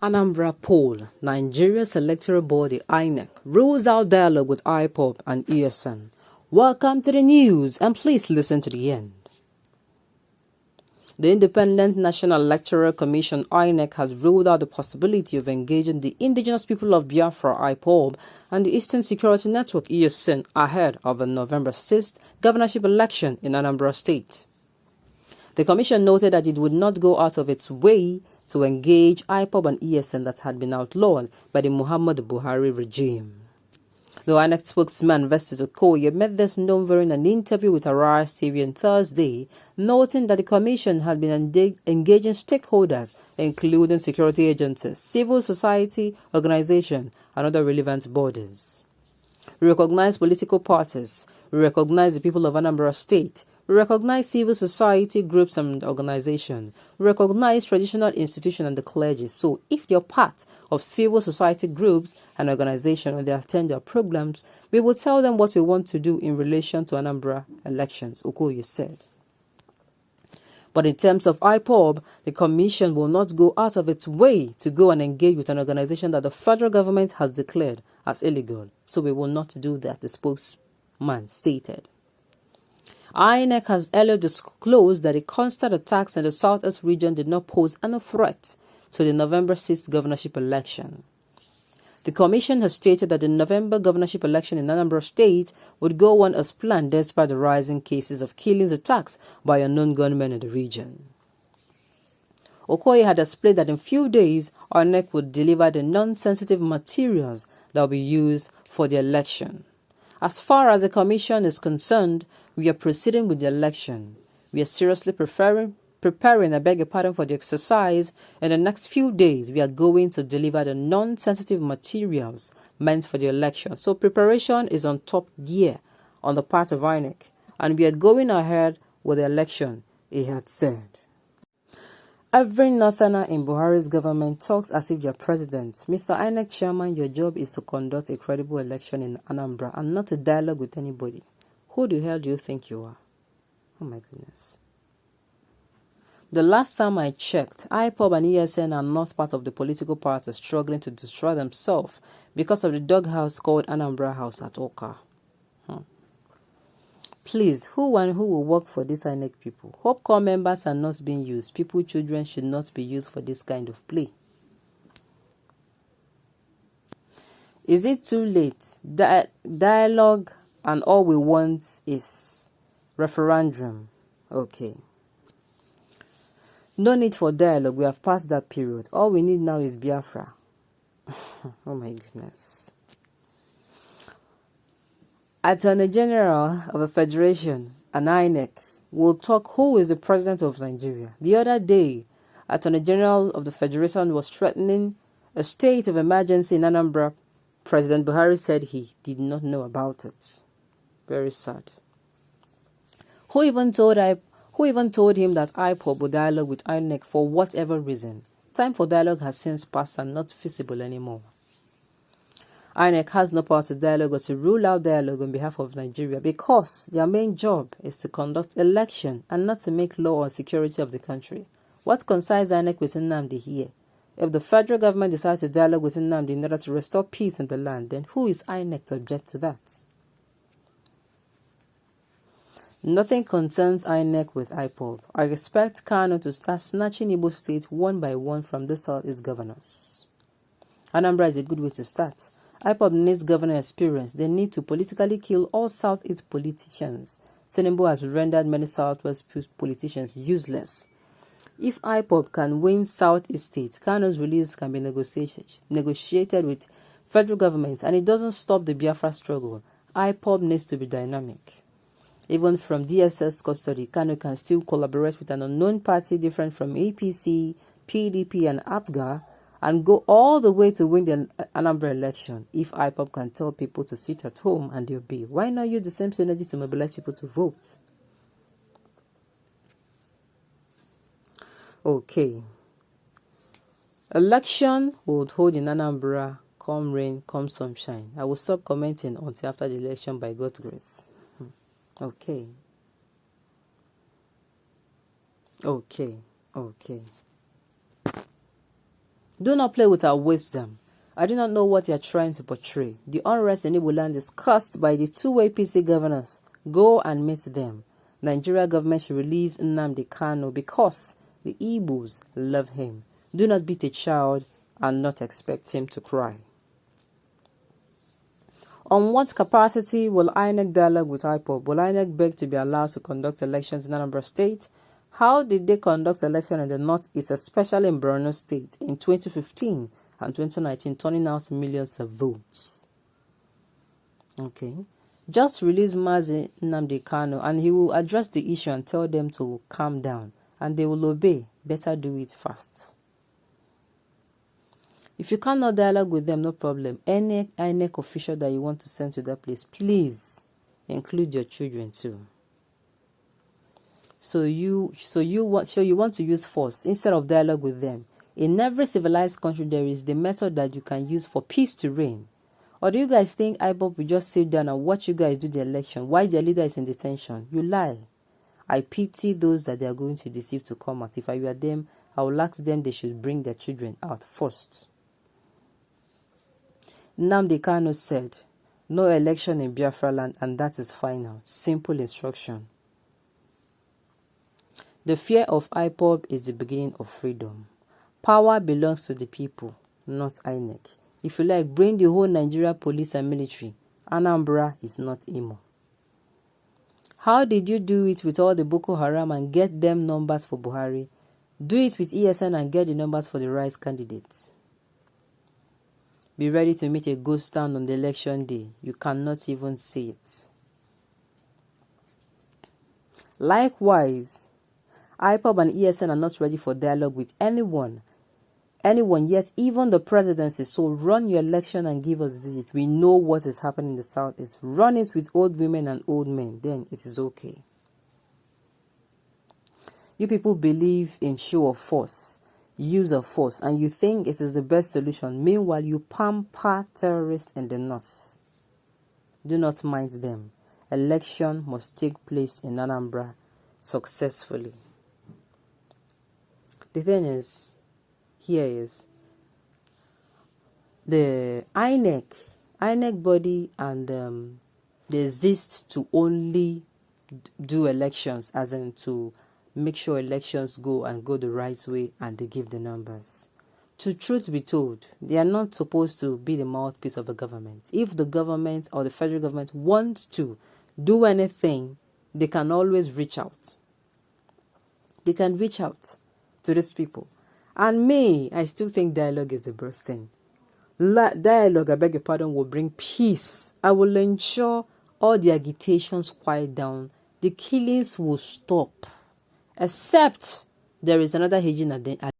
Anambra poll, Nigeria's electoral body Inec rules out dialogue with Ipob and ESN. Welcome to the news and please listen to the end. The Independent National Electoral Commission Inec has ruled out the possibility of engaging the indigenous people of Biafra Ipob and the Eastern Security Network ESN ahead of the November 6th governorship election in Anambra State. The commission noted that it would not go out of its way to engage Ipob and ESN that had been outlawed by the Muhammadu Buhari regime. The INEC spokesman Festus Okoye made this known during an interview with Arise TV on Thursday, noting that the commission had been engaging stakeholders, including security agencies, civil society organizations, and other relevant bodies. We recognize political parties. We recognize the people of Anambra State. We recognize civil society groups and organizations. We recognize traditional institutions and the clergy. So if they're part of civil society groups and organizations and they attend their programs, we will tell them what we want to do in relation to Anambra elections, Okoye said. But in terms of Ipob, the commission will not go out of its way to go and engage with an organization that the federal government has declared as illegal. So we will not do that, the spokesman stated. Inec has earlier disclosed that the constant attacks in the southeast region did not pose any threat to the November 6th governorship election. The commission has stated that the November governorship election in Anambra State would go on as planned despite the rising cases of killings attacks by unknown gunmen in the region. Okoye had explained that in few days, Inec would deliver the non-sensitive materials that will be used for the election. As far as the commission is concerned, we are proceeding with the election. We are seriously preparing, I beg your pardon, for the exercise. In the next few days, we are going to deliver the non-sensitive materials meant for the election. So preparation is on top gear on the part of INEC, and we are going ahead with the election, he had said. Every northerner in Buhari's government talks as if you're president. Mr. INEC chairman, your job is to conduct a credible election in Anambra and not to dialogue with anybody. Who the hell do you think you are? Oh my goodness. The last time I checked, Ipob and ESN are not part of the political party struggling to destroy themselves because of the doghouse called Anambra House at Oka. Please, who will work for these INEC people? Hope Corps members are not being used. Children should not be used for this kind of play. Is it too late? Dialogue and all we want is referendum. Okay. No need for dialogue. We have passed that period. All we need now is Biafra. Oh my goodness. Attorney General of the Federation and INEC will talk who is the president of Nigeria. The other day, Attorney General of the Federation was threatening a state of emergency in Anambra. President Buhari said he did not know about it. Very sad. Who even told him that Ipob would dialogue with INEC for whatever reason? Time for dialogue has since passed and not feasible anymore. INEC has no power to dialogue or to rule out dialogue on behalf of Nigeria because their main job is to conduct election and not to make law on security of the country. What concerns INEC with Nnamdi here? If the federal government decides to dialogue with Nnamdi in order to restore peace in the land, then who is INEC to object to that? Nothing concerns INEC with Ipob. I expect Kano to start snatching Igbo State one by one from the Southeast governors. Anambra is a good way to start. Ipob needs governor experience. They need to politically kill all Southeast politicians. Tinubu has rendered many Southwest politicians useless. If Ipob can win Southeast states, Kano's release can be negotiated with federal government, and it doesn't stop the Biafra struggle. Ipob needs to be dynamic. Even from DSS custody, Kano can still collaborate with an unknown party different from APC, PDP, and APGA and go all the way to win the Anambra election. If Ipob can tell people to sit at home and they'll be, why not use the same synergy to mobilize people to vote? Okay. Election would hold in Anambra, come rain, come sunshine. I will stop commenting until after the election by God's grace. Okay. Do not play with our wisdom. I do not know what you are trying to portray. The unrest in Igbo land is caused by the two APC governors. Go and meet them. Nigeria government should release Nnamdi Kanu because the Igbos love him. Do not beat a child and not expect him to cry. On what capacity will Inec dialogue with Ipob? Will Inec beg to be allowed to conduct elections in Anambra State? How did they conduct elections in the Northeast, especially in Borno State, in 2015 and 2019, turning out millions of votes? Okay. Just release Mazi Nnamdi Kanu and he will address the issue and tell them to calm down. And they will obey. Better do it fast. If you cannot dialogue with them, no problem. Any INEC official that you want to send to that place, please include your children too. So you want to use force instead of dialogue with them. In every civilized country, there is the method that you can use for peace to reign. Or do you guys think Ipob will just sit down and watch you guys do the election while their leader is in detention? You lie. I pity those that they are going to deceive to come out. If I were them, I would ask them they should bring their children out first. Nnamdi Kanu said, no election in Biafra land and that is final. Simple instruction. The fear of Ipob is the beginning of freedom. Power belongs to the people, not Inec. If you like, bring the whole Nigeria police and military. Anambra is not Imo. How did you do it with all the Boko Haram and get them numbers for Buhari? Do it with ESN and get the numbers for the right candidates. Be ready to meet a ghost town on the election day. You cannot even see it. Likewise, Ipob and ESN are not ready for dialogue with anyone yet, even the presidency. So run your election and give us a digit. We know what is happening in the Southeast. Run it with old women and old men. Then it is okay. You people believe in show of force, use of force, and you think it is the best solution. Meanwhile, you pamper terrorists in the north. Do not mind them. Election must take place in Anambra successfully. The thing is, here is the INEC body, and they exist to only do elections, as in to make sure elections go the right way, and they give the numbers. To truth be told, they are not supposed to be the mouthpiece of the government. If the government or the federal government wants to do anything, they can always reach out. They can reach out to these people. And I still think dialogue is the best thing. Dialogue, I beg your pardon, will bring peace. I will ensure all the agitations quiet down. The killings will stop. Except there is another agent at the